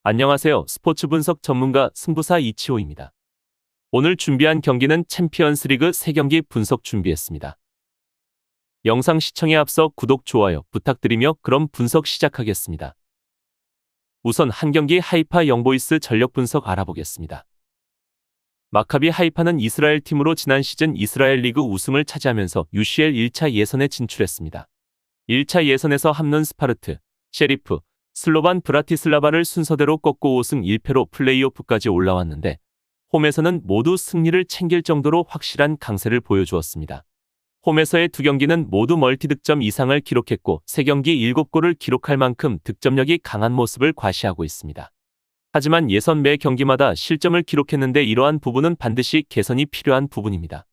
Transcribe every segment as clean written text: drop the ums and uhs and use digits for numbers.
안녕하세요. 스포츠 분석 전문가 승부사 이치호입니다. 오늘 준비한 경기는 챔피언스리그 3경기 분석 준비했습니다. 영상 시청에 앞서 구독, 좋아요 부탁드리며 그럼 분석 시작하겠습니다. 우선 한 경기 하이파 영보이스 전력 분석 알아보겠습니다. 마카비 하이파는 이스라엘 팀으로 지난 시즌 이스라엘 리그 우승을 차지하면서 UCL 1차 예선에 진출했습니다. 1차 예선에서 함론 스파르트, 셰리프, 슬로반 브라티슬라바를 순서대로 꺾고 5승 1패로 플레이오프까지 올라왔는데 홈에서는 모두 승리를 챙길 정도로 확실한 강세를 보여주었습니다. 홈에서의 두 경기는 모두 멀티득점 이상을 기록했고 3경기 7골을 기록할 만큼 득점력이 강한 모습을 과시하고 있습니다. 하지만 예선 매 경기마다 실점을 기록했는데 이러한 부분은 반드시 개선이 필요한 부분입니다.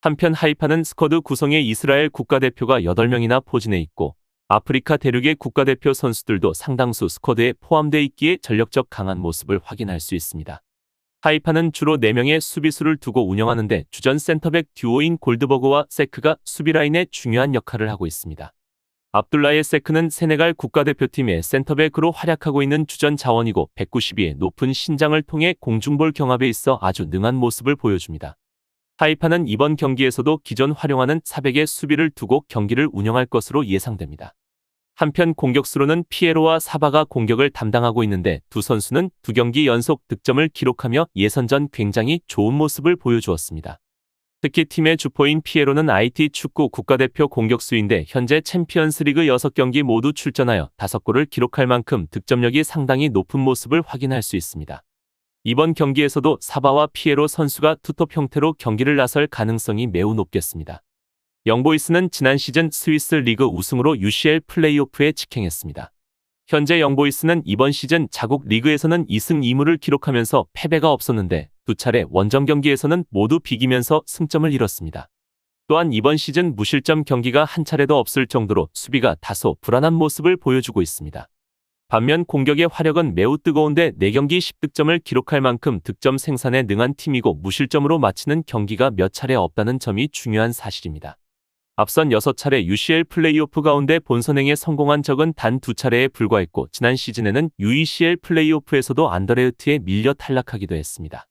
한편 하이파는 스쿼드 구성에 이스라엘 국가대표가 8명이나 포진해 있고 아프리카 대륙의 국가대표 선수들도 상당수 스쿼드에 포함되어 있기에 전력적 강한 모습을 확인할 수 있습니다. 하이파는 주로 4명의 수비수를 두고 운영하는데 주전 센터백 듀오인 골드버그와 세크가 수비라인에 중요한 역할을 하고 있습니다. 압둘라의 세크는 세네갈 국가대표팀의 센터백으로 활약하고 있는 주전 자원이고 192의 높은 신장을 통해 공중볼 경합에 있어 아주 능한 모습을 보여줍니다. 하이파는 이번 경기에서도 기존 활용하는 400의 수비를 두고 경기를 운영할 것으로 예상됩니다. 한편 공격수로는 피에로와 사바가 공격을 담당하고 있는데 두 선수는 2경기 연속 득점을 기록하며 예선전 굉장히 좋은 모습을 보여주었습니다. 특히 팀의 주포인 피에로는 IT 축구 국가대표 공격수인데 현재 챔피언스리그 6경기 모두 출전하여 5골을 기록할 만큼 득점력이 상당히 높은 모습을 확인할 수 있습니다. 이번 경기에서도 사바와 피에로 선수가 투톱 형태로 경기를 나설 가능성이 매우 높겠습니다. 영보이스는 지난 시즌 스위스 리그 우승으로 UCL 플레이오프에 직행했습니다. 현재 영보이스는 이번 시즌 자국 리그에서는 2승 2무를 기록하면서 패배가 없었는데 2차례 원정 경기에서는 모두 비기면서 승점을 잃었습니다. 또한 이번 시즌 무실점 경기가 한 차례도 없을 정도로 수비가 다소 불안한 모습을 보여주고 있습니다. 반면 공격의 화력은 매우 뜨거운데 4경기 10득점을 기록할 만큼 득점 생산에 능한 팀이고 무실점으로 마치는 경기가 몇 차례 없다는 점이 중요한 사실입니다. 앞선 6차례 UCL 플레이오프 가운데 본선행에 성공한 적은 단 2차례에 불과했고 지난 시즌에는 UECL 플레이오프에서도 안더레흐트에 밀려 탈락하기도 했습니다.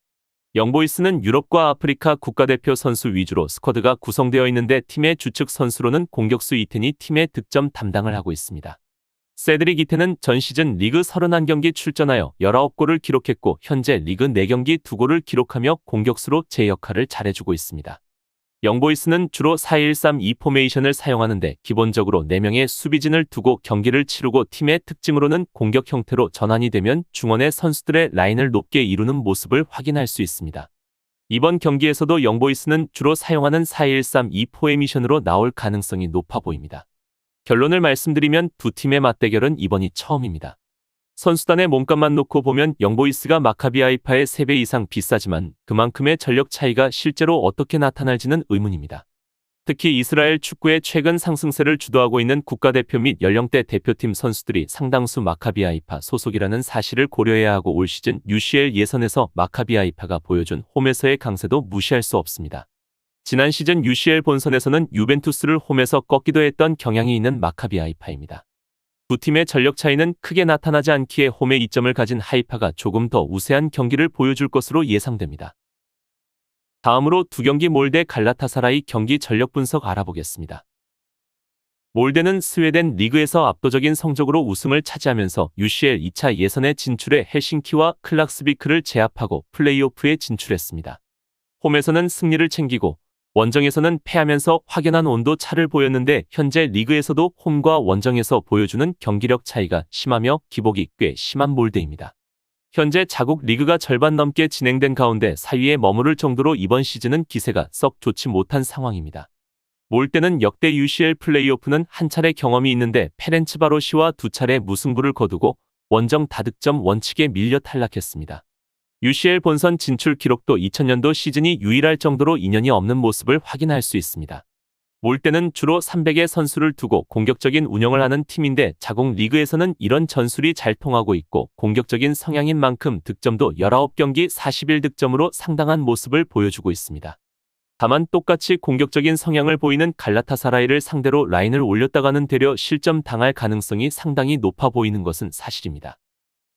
영보이스는 유럽과 아프리카 국가대표 선수 위주로 스쿼드가 구성되어 있는데 팀의 주축 선수로는 공격수 이텐이 팀의 득점 담당을 하고 있습니다. 세드릭 이텐은 전 시즌 리그 31경기 출전하여 19골을 기록했고 현재 리그 4경기 2골을 기록하며 공격수로 제 역할을 잘해주고 있습니다. 영보이스는 주로 4-1-3-2 포메이션을 사용하는데 기본적으로 4명의 수비진을 두고 경기를 치르고 팀의 특징으로는 공격 형태로 전환이 되면 중원의 선수들의 라인을 높게 이루는 모습을 확인할 수 있습니다. 이번 경기에서도 영보이스는 주로 사용하는 4-1-3-2 포메이션으로 나올 가능성이 높아 보입니다. 결론을 말씀드리면 두 팀의 맞대결은 이번이 처음입니다. 선수단의 몸값만 놓고 보면 영보이스가 마카비 하이파의 3배 이상 비싸지만 그만큼의 전력 차이가 실제로 어떻게 나타날지는 의문입니다. 특히 이스라엘 축구의 최근 상승세를 주도하고 있는 국가대표 및 연령대 대표팀 선수들이 상당수 마카비 하이파 소속이라는 사실을 고려해야 하고 올 시즌 UCL 예선에서 마카비 하이파가 보여준 홈에서의 강세도 무시할 수 없습니다. 지난 시즌 UCL 본선에서는 유벤투스를 홈에서 꺾기도 했던 경향이 있는 마카비 하이파입니다. 두 팀의 전력 차이는 크게 나타나지 않기에 홈에 이점을 가진 하이파가 조금 더 우세한 경기를 보여줄 것으로 예상됩니다. 다음으로 2경기 몰데 갈라타사라이 경기 전력 분석 알아보겠습니다. 몰데는 스웨덴 리그에서 압도적인 성적으로 우승을 차지하면서 UCL 2차 예선에 진출해 헬싱키와 클락스비크를 제압하고 플레이오프에 진출했습니다. 홈에서는 승리를 챙기고 원정에서는 패하면서 확연한 온도 차를 보였는데 현재 리그에서도 홈과 원정에서 보여주는 경기력 차이가 심하며 기복이 꽤 심한 몰데입니다. 현재 자국 리그가 절반 넘게 진행된 가운데 4위에 머무를 정도로 이번 시즌은 기세가 썩 좋지 못한 상황입니다. 몰데는 역대 UCL 플레이오프는 한 차례 경험이 있는데 페렌츠바로시와 2차례 무승부를 거두고 원정 다득점 원칙에 밀려 탈락했습니다. UCL 본선 진출 기록도 2000년도 시즌이 유일할 정도로 인연이 없는 모습을 확인할 수 있습니다. 몰데는 주로 300의 선수를 두고 공격적인 운영을 하는 팀인데 자국 리그에서는 이런 전술이 잘 통하고 있고 공격적인 성향인 만큼 득점도 19경기 41득점으로 상당한 모습을 보여주고 있습니다. 다만 똑같이 공격적인 성향을 보이는 갈라타사라이를 상대로 라인을 올렸다가는 되려 실점 당할 가능성이 상당히 높아 보이는 것은 사실입니다.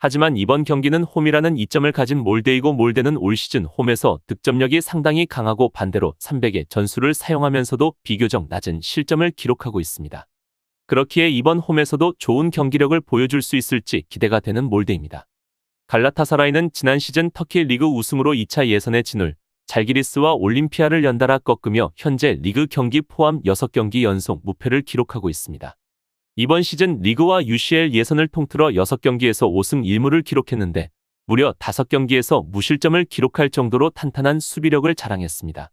하지만 이번 경기는 홈이라는 이점을 가진 몰데이고 몰데는 올 시즌 홈에서 득점력이 상당히 강하고 반대로 300의 전술을 사용하면서도 비교적 낮은 실점을 기록하고 있습니다. 그렇기에 이번 홈에서도 좋은 경기력을 보여줄 수 있을지 기대가 되는 몰데입니다. 갈라타사라이는 지난 시즌 터키 리그 우승으로 2차 예선에 진출, 잘기리스와 올림피아를 연달아 꺾으며 현재 리그 경기 포함 6경기 연속 무패를 기록하고 있습니다. 이번 시즌 리그와 UCL 예선을 통틀어 6경기에서 5승 1무를 기록했는데 무려 5경기에서 무실점을 기록할 정도로 탄탄한 수비력을 자랑했습니다.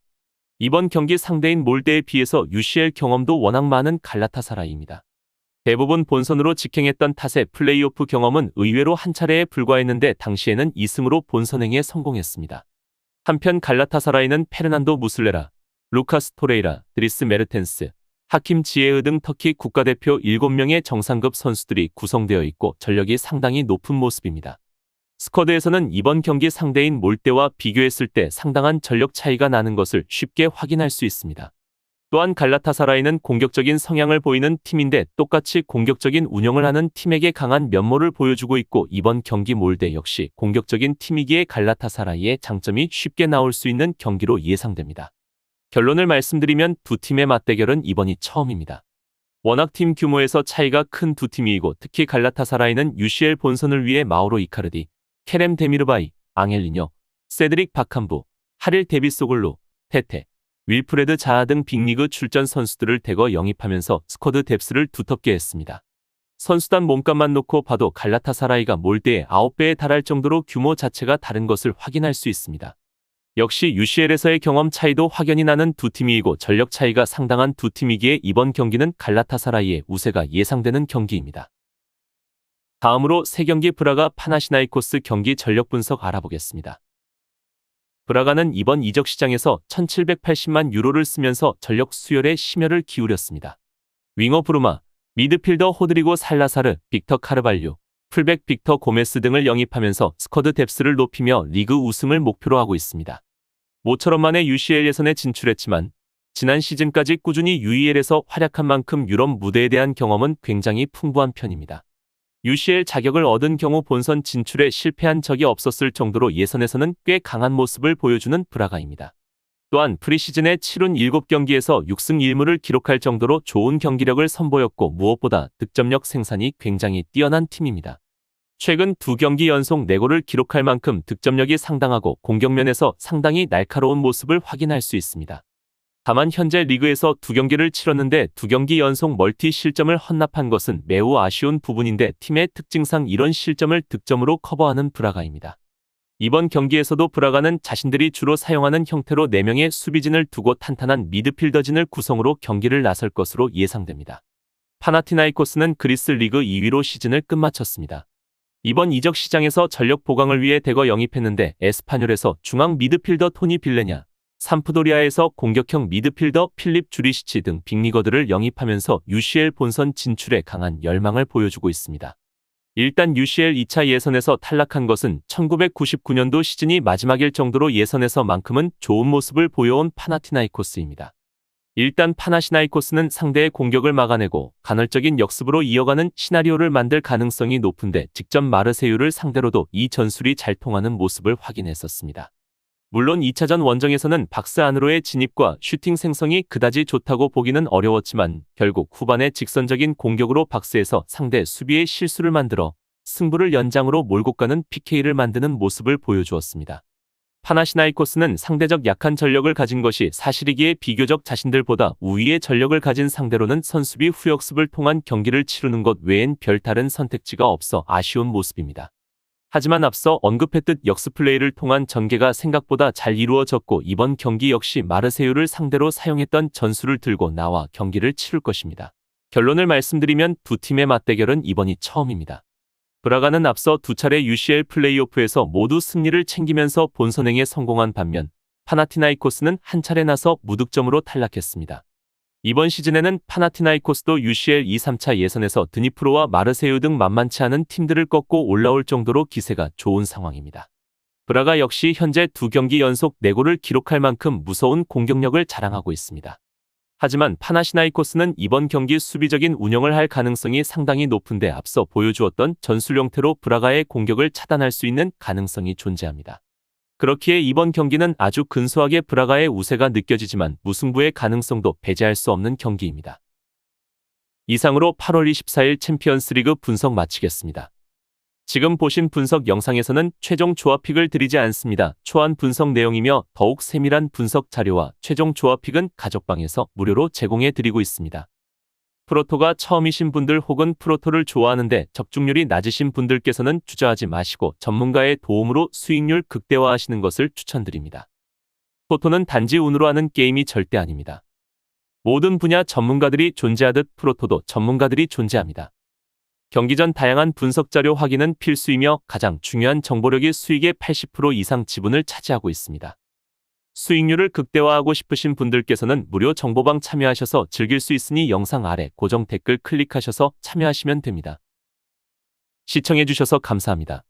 이번 경기 상대인 몰데에 비해서 UCL 경험도 워낙 많은 갈라타사라이입니다. 대부분 본선으로 직행했던 탓에 플레이오프 경험은 의외로 한 차례에 불과했는데 당시에는 2승으로 본선행에 성공했습니다. 한편 갈라타사라이는 페르난도 무슬레라, 루카스 토레이라, 드리스 메르텐스, 하킴 지에흐 등 터키 국가대표 7명의 정상급 선수들이 구성되어 있고 전력이 상당히 높은 모습입니다. 스쿼드에서는 이번 경기 상대인 몰데와 비교했을 때 상당한 전력 차이가 나는 것을 쉽게 확인할 수 있습니다. 또한 갈라타사라이는 공격적인 성향을 보이는 팀인데 똑같이 공격적인 운영을 하는 팀에게 강한 면모를 보여주고 있고 이번 경기 몰데 역시 공격적인 팀이기에 갈라타사라이의 장점이 쉽게 나올 수 있는 경기로 예상됩니다. 결론을 말씀드리면 두 팀의 맞대결은 이번이 처음입니다. 워낙 팀 규모에서 차이가 큰 두 팀이고 특히 갈라타사라이는 UCL 본선을 위해 마우로 이카르디, 케렘 데미르바이, 앙헬리뇨, 세드릭 바캄부, 하릴 데비소글루, 테테, 윌프레드 자하 등 빅리그 출전 선수들을 대거 영입하면서 스쿼드 뎁스를 두텁게 했습니다. 선수단 몸값만 놓고 봐도 갈라타사라이가 몰데의 9배에 달할 정도로 규모 자체가 다른 것을 확인할 수 있습니다. 역시 UCL에서의 경험 차이도 확연히 나는 두 팀이고 전력 차이가 상당한 두 팀이기에 이번 경기는 갈라타사라이의 우세가 예상되는 경기입니다. 다음으로 3경기 브라가 파나시나이코스 경기 전력 분석 알아보겠습니다. 브라가는 이번 이적 시장에서 1780만 유로를 쓰면서 전력 수혈에 심혈을 기울였습니다. 윙어 브루마, 미드필더 호드리고 살라사르, 빅터 카르발류, 풀백 빅터 고메스 등을 영입하면서 스쿼드 뎁스를 높이며 리그 우승을 목표로 하고 있습니다. 모처럼 만에 UCL 예선에 진출했지만 지난 시즌까지 꾸준히 UEL에서 활약한 만큼 유럽 무대에 대한 경험은 굉장히 풍부한 편입니다. UCL 자격을 얻은 경우 본선 진출에 실패한 적이 없었을 정도로 예선에서는 꽤 강한 모습을 보여주는 브라가입니다. 또한 프리시즌에 치룬 7경기에서 6승 1무를 기록할 정도로 좋은 경기력을 선보였고 무엇보다 득점력 생산이 굉장히 뛰어난 팀입니다. 최근 2경기 연속 4골을 기록할 만큼 득점력이 상당하고 공격면에서 상당히 날카로운 모습을 확인할 수 있습니다. 다만 현재 리그에서 2경기를 치렀는데 2경기 연속 멀티 실점을 헌납한 것은 매우 아쉬운 부분인데 팀의 특징상 이런 실점을 득점으로 커버하는 브라가입니다. 이번 경기에서도 브라가는 자신들이 주로 사용하는 형태로 4명의 수비진을 두고 탄탄한 미드필더진을 구성으로 경기를 나설 것으로 예상됩니다. 파나티나이코스는 그리스 리그 2위로 시즌을 끝마쳤습니다. 이번 이적 시장에서 전력 보강을 위해 대거 영입했는데 에스파뇰에서 중앙 미드필더 토니 빌레냐, 삼프도리아에서 공격형 미드필더 필립 주리시치 등 빅리거들을 영입하면서 UCL 본선 진출에 강한 열망을 보여주고 있습니다. 일단 UCL 2차 예선에서 탈락한 것은 1999년도 시즌이 마지막일 정도로 예선에서만큼은 좋은 모습을 보여온 파나티나이코스입니다. 일단 파나시나이코스는 상대의 공격을 막아내고 간헐적인 역습으로 이어가는 시나리오를 만들 가능성이 높은데 직접 마르세유를 상대로도 이 전술이 잘 통하는 모습을 확인했었습니다. 물론 2차전 원정에서는 박스 안으로의 진입과 슈팅 생성이 그다지 좋다고 보기는 어려웠지만 결국 후반에 직선적인 공격으로 박스에서 상대 수비의 실수를 만들어 승부를 연장으로 몰고 가는 PK를 만드는 모습을 보여주었습니다. 파나시나이코스는 상대적 약한 전력을 가진 것이 사실이기에 비교적 자신들보다 우위의 전력을 가진 상대로는 선수비 후역습을 통한 경기를 치르는 것 외엔 별다른 선택지가 없어 아쉬운 모습입니다. 하지만 앞서 언급했듯 역습 플레이를 통한 전개가 생각보다 잘 이루어졌고 이번 경기 역시 마르세유를 상대로 사용했던 전술을 들고 나와 경기를 치를 것입니다. 결론을 말씀드리면 두 팀의 맞대결은 이번이 처음입니다. 브라가는 앞서 2차례 UCL 플레이오프에서 모두 승리를 챙기면서 본선행에 성공한 반면 파나티나이코스는 한 차례 나서 무득점으로 탈락했습니다. 이번 시즌에는 파나티나이코스도 UCL 2, 3차 예선에서 드니프로와 마르세유 등 만만치 않은 팀들을 꺾고 올라올 정도로 기세가 좋은 상황입니다. 브라가 역시 현재 2경기 연속 4골을 기록할 만큼 무서운 공격력을 자랑하고 있습니다. 하지만 파나시나이코스는 이번 경기 수비적인 운영을 할 가능성이 상당히 높은데 앞서 보여주었던 전술 형태로 브라가의 공격을 차단할 수 있는 가능성이 존재합니다. 그렇기에 이번 경기는 아주 근소하게 브라가의 우세가 느껴지지만 무승부의 가능성도 배제할 수 없는 경기입니다. 이상으로 8월 24일 챔피언스리그 분석 마치겠습니다. 지금 보신 분석 영상에서는 최종 조합픽을 드리지 않습니다. 초안 분석 내용이며 더욱 세밀한 분석 자료와 최종 조합픽은 가족방에서 무료로 제공해 드리고 있습니다. 프로토가 처음이신 분들 혹은 프로토를 좋아하는데 적중률이 낮으신 분들께서는 주저하지 마시고 전문가의 도움으로 수익률 극대화하시는 것을 추천드립니다. 토토는 단지 운으로 하는 게임이 절대 아닙니다. 모든 분야 전문가들이 존재하듯 프로토도 전문가들이 존재합니다. 경기 전 다양한 분석 자료 확인은 필수이며 가장 중요한 정보력이 수익의 80% 이상 지분을 차지하고 있습니다. 수익률을 극대화하고 싶으신 분들께서는 무료 정보방 참여하셔서 즐길 수 있으니 영상 아래 고정 댓글 클릭하셔서 참여하시면 됩니다. 시청해주셔서 감사합니다.